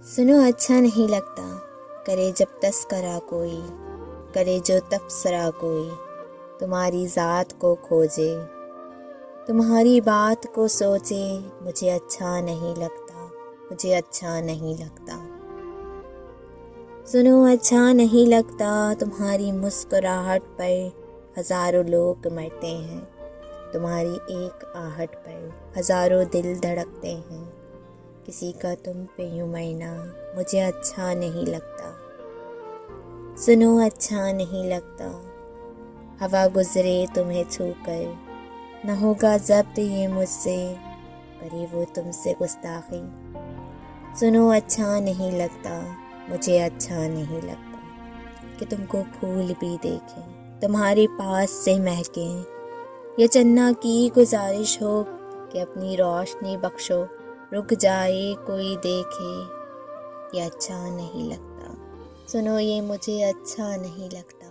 سنو اچھا نہیں لگتا، کرے جب تذکرہ کوئی، کرے جو تبصرہ کوئی، تمہاری ذات کو کھوجے، تمہاری بات کو سوچے، مجھے اچھا نہیں لگتا، مجھے اچھا نہیں لگتا۔ سنو اچھا نہیں لگتا، تمہاری مسکراہٹ پر ہزاروں لوگ مرتے ہیں، تمہاری ایک آہٹ پر ہزاروں دل دھڑکتے ہیں، کسی کا تم پہ یوں مرنا مجھے اچھا نہیں لگتا۔ سنو اچھا نہیں لگتا، ہوا گزرے تمہیں چھو کر، نہ ہوگا ضبط یہ مجھ سے، کرے وہ تم سے گستاخی۔ سنو اچھا نہیں لگتا، مجھے اچھا نہیں لگتا کہ تم کو پھول بھی دیکھیں، تمہارے پاس سے مہکیں، یا چنا کی گزارش ہو کہ اپنی روشنی بخشو، رک جائے کوئی دیکھے، یہ اچھا نہیں لگتا۔ سنو یہ مجھے اچھا نہیں لگتا۔